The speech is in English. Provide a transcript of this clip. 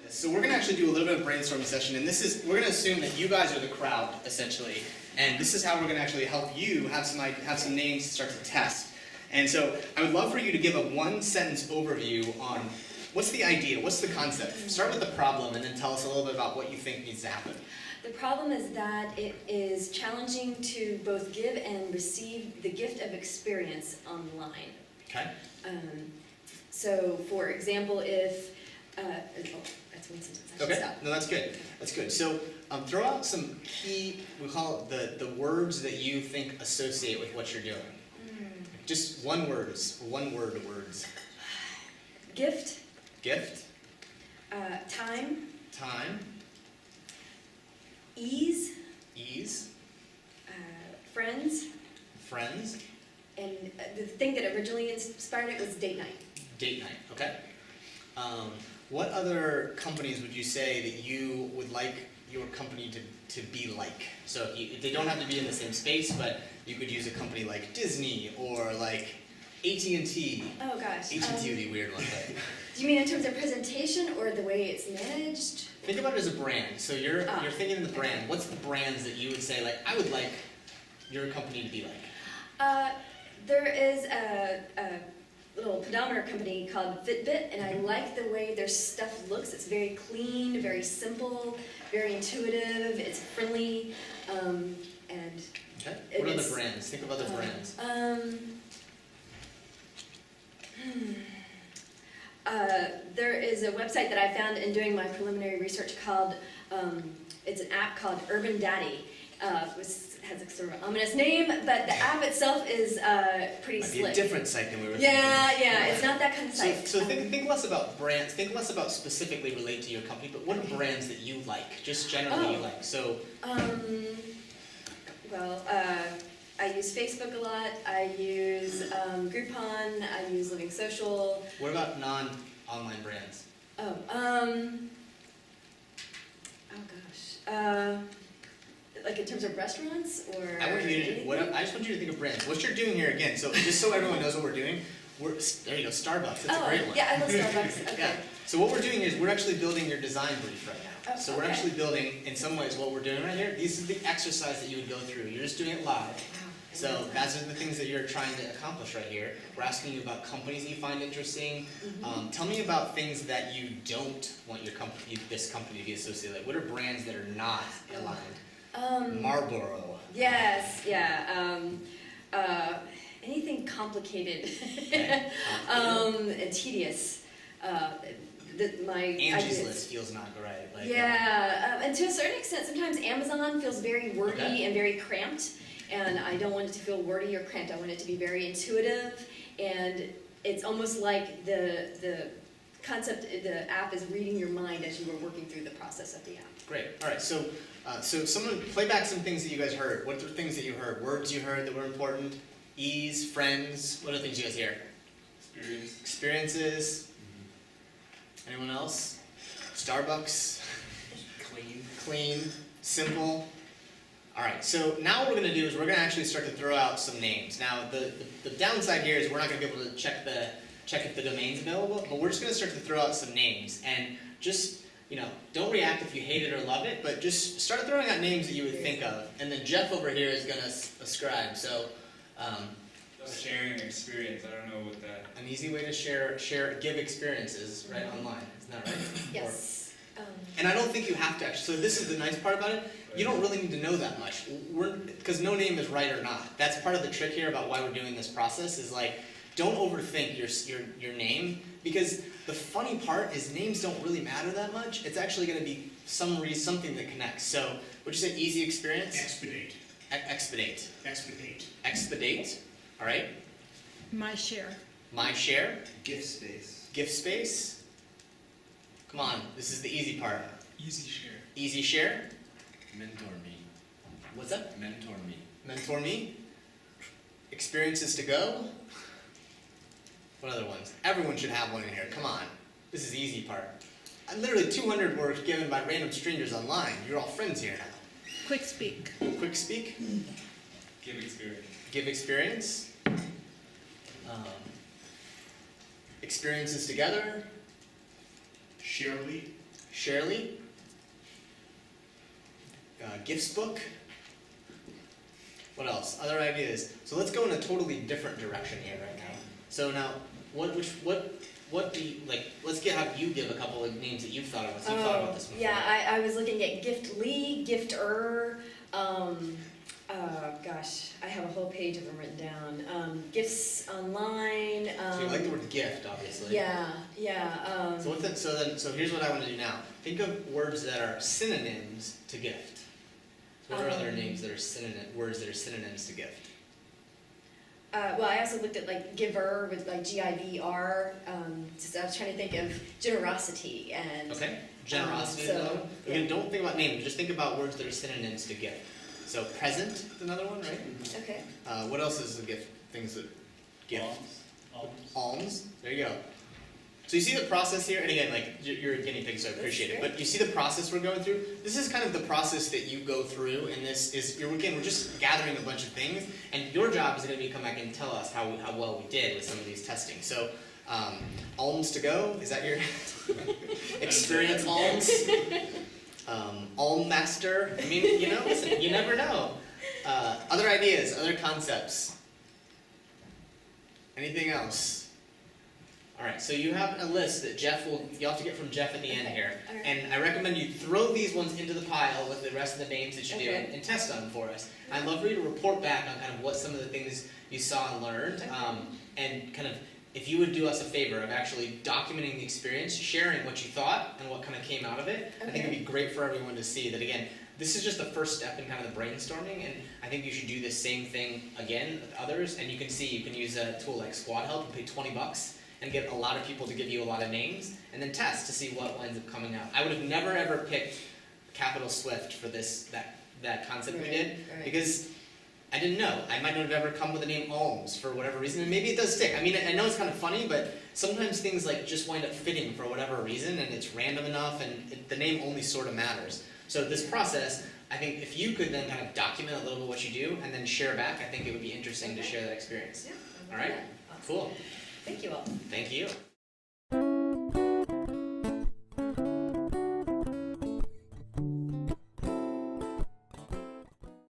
So we're going to actually do a little bit of brainstorming session, and we're going to assume that you guys are the crowd, essentially. And this is how we're going to actually help you have some names to start to test. And so I would love for you to give a one-sentence overview on what's the idea, what's the concept. Start with the problem, and then tell us a little bit about what you think needs to happen. The problem is that it is challenging to both give and receive the gift of experience online. Okay. So, for example, if that's one sentence. I should Okay. stop. No, that's good. That's good. So throw out some key, we call it the words that you think associate with what you're doing. Just one word words. Gift. Gift. Time. Time. Ease. Ease. Friends. Friends. And the thing that originally inspired it was date night. Date night. Okay. What other companies would you say that you would like your company to be like? So if they don't have to be in the same space, but you could use a company like Disney or like AT&T. Oh gosh. AT&T would be a weird one, but Do you mean in terms of presentation or the way it's managed? think about it as a brand. So you're thinking of the brand. What's the brands that you would say, like, I would like your company to be like? There is a little pedometer company called Fitbit, and I like the way their stuff looks. It's very clean, very simple, very intuitive, it's friendly, and Okay. What other brands? Think of other brands. There is a website that I found in doing my preliminary research called, it's an app called Urban Daddy. Which has a sort of ominous name, but the app itself is pretty Might be slick. a different site than we were thinking. Yeah, it's not that kind of site. So think less about brands, think less about specifically relate to your company, but what are brands that you like, just generally you like? So, Well, I use Facebook a lot, I use Groupon, I use Living Social. what about non-online brands? Oh gosh. Like in terms of restaurants or I want you to anything? I just want you to think of brands. What you're doing here again, so just so everyone knows what we're doing, there you go, Starbucks, that's a great one. Yeah, I love Starbucks. Okay. Yeah. So what we're doing is we're actually building your design brief right now. Oh, So we're okay. actually building, in some ways, what we're doing right here. This is the exercise that you would go through. You're just doing it live. Wow. So that's the things that you're trying to accomplish right here. We're asking you about companies that you find interesting. Tell me about things that you don't want this company to be associated with. What are brands that are not aligned? Marlboro. Yes, yeah. Anything complicated Okay. and tedious. Angie's List feels not right. Like, And to a certain extent, sometimes Amazon feels very wordy Okay. and very cramped, and I don't want it to feel wordy or cramped. I want it to be very intuitive, and it's almost like the concept, the app is reading your mind as you were working through the process of the app. Great. All right. So someone play back some things that you guys heard. What are the things that you heard? Words you heard that were important? Ease, friends. What are the things you guys hear? Experiences. Anyone else? Starbucks. Clean. Simple. All right. So now what we're going to do is we're going to actually start to throw out some names. Now the downside here is we're not going to be able to check if the domain's available, but we're just going to start to throw out some names and just. Don't react if you hate it or love it, but just start throwing out names that you would think of. And then Jeff over here is going to ascribe. So, sharing an experience. I don't know what that. an easy way to give experiences right online. Isn't that right? Yes. And I don't think you have to actually. So this is the nice part about it. You don't really need to know that much. Because no name is right or not. That's part of the trick here about why we're doing this process. Is like, don't overthink your name, because the funny part is names don't really matter that much. It's actually going to be something that connects. So, would you say easy experience? Expedite. Expedite. Expedite. Expedite. All right. My share. My share. Gift space. Gift space. Come on, this is the easy part. Easy share. Easy share. Mentor me. What's that? Mentor me. Mentor me. Experiences to go. What other ones? Everyone should have one in here. Come on. This is the easy part. Literally 200 were given by random strangers online. You're all friends here now. Quick speak. Quick speak. Give experience. Give experience. Experiences together. Share lead. Shirley. Gifts book. What else? Other ideas. So let's go in a totally different direction here right now. So now, what do you, like, let's have you give a couple of names that you've thought of, since you've thought about this before. Yeah, I was looking at Giftly, Gifter, gosh, I have a whole page of them written down. Gifts online. So you like the word gift, obviously. Yeah, yeah. So so here's what I want to do now. Think of words that are synonyms to gift. So what are other names that are words that are synonyms to gift? Well, I also looked at like giver with like GIVR. So I was trying to think of generosity and. Okay. Generosity. so, Again, yeah. don't think about names. Just think about words that are synonyms to gift. So present is another one, right? Okay. What else is a gift? Things that gift. Alms. There you go. So you see the process here, and again, like you're a guinea pig, so I appreciate it. great. But you see the process we're going through. This is kind of the process that you go through, and this is we're just gathering a bunch of things, and your job is going to be come back and tell us how well we did with some of these testing. So, alms to go. Is that your experience? Alms. Alm master. I mean, listen, you never know. Other ideas, other concepts. Anything else? All right, so you have a list that you'll have to get from Jeff at the end here. All right. And I recommend you throw these ones into the pile with the rest of the names that you do Okay. and test them for us. I'd love for you to report back on kind of what some of the things you saw and learned. And kind of, if you would do us a favor of actually documenting the experience, sharing what you thought and what kind of came out of it, I think it'd be great for everyone to see that, again, this is just the first step in kind of the brainstorming, and I think you should do this same thing again with others. And you can see, you can use a tool like Squad Help and pay $20 and get a lot of people to give you a lot of names, and then test to see what winds up coming out. I would have never ever picked Capital Swift for that concept we did, Right. because I didn't know. I might not have ever come with the name Alms for whatever reason, and maybe it does stick. I mean, I know it's kind of funny, but sometimes things like just wind up fitting for whatever reason, and it's random enough, and the name only sort of matters. So this process, I think if you could then kind of document a little bit what you do, and then share back, I think it would be interesting to share that experience. Yeah. All right? Awesome. Cool. Thank you all. Thank you.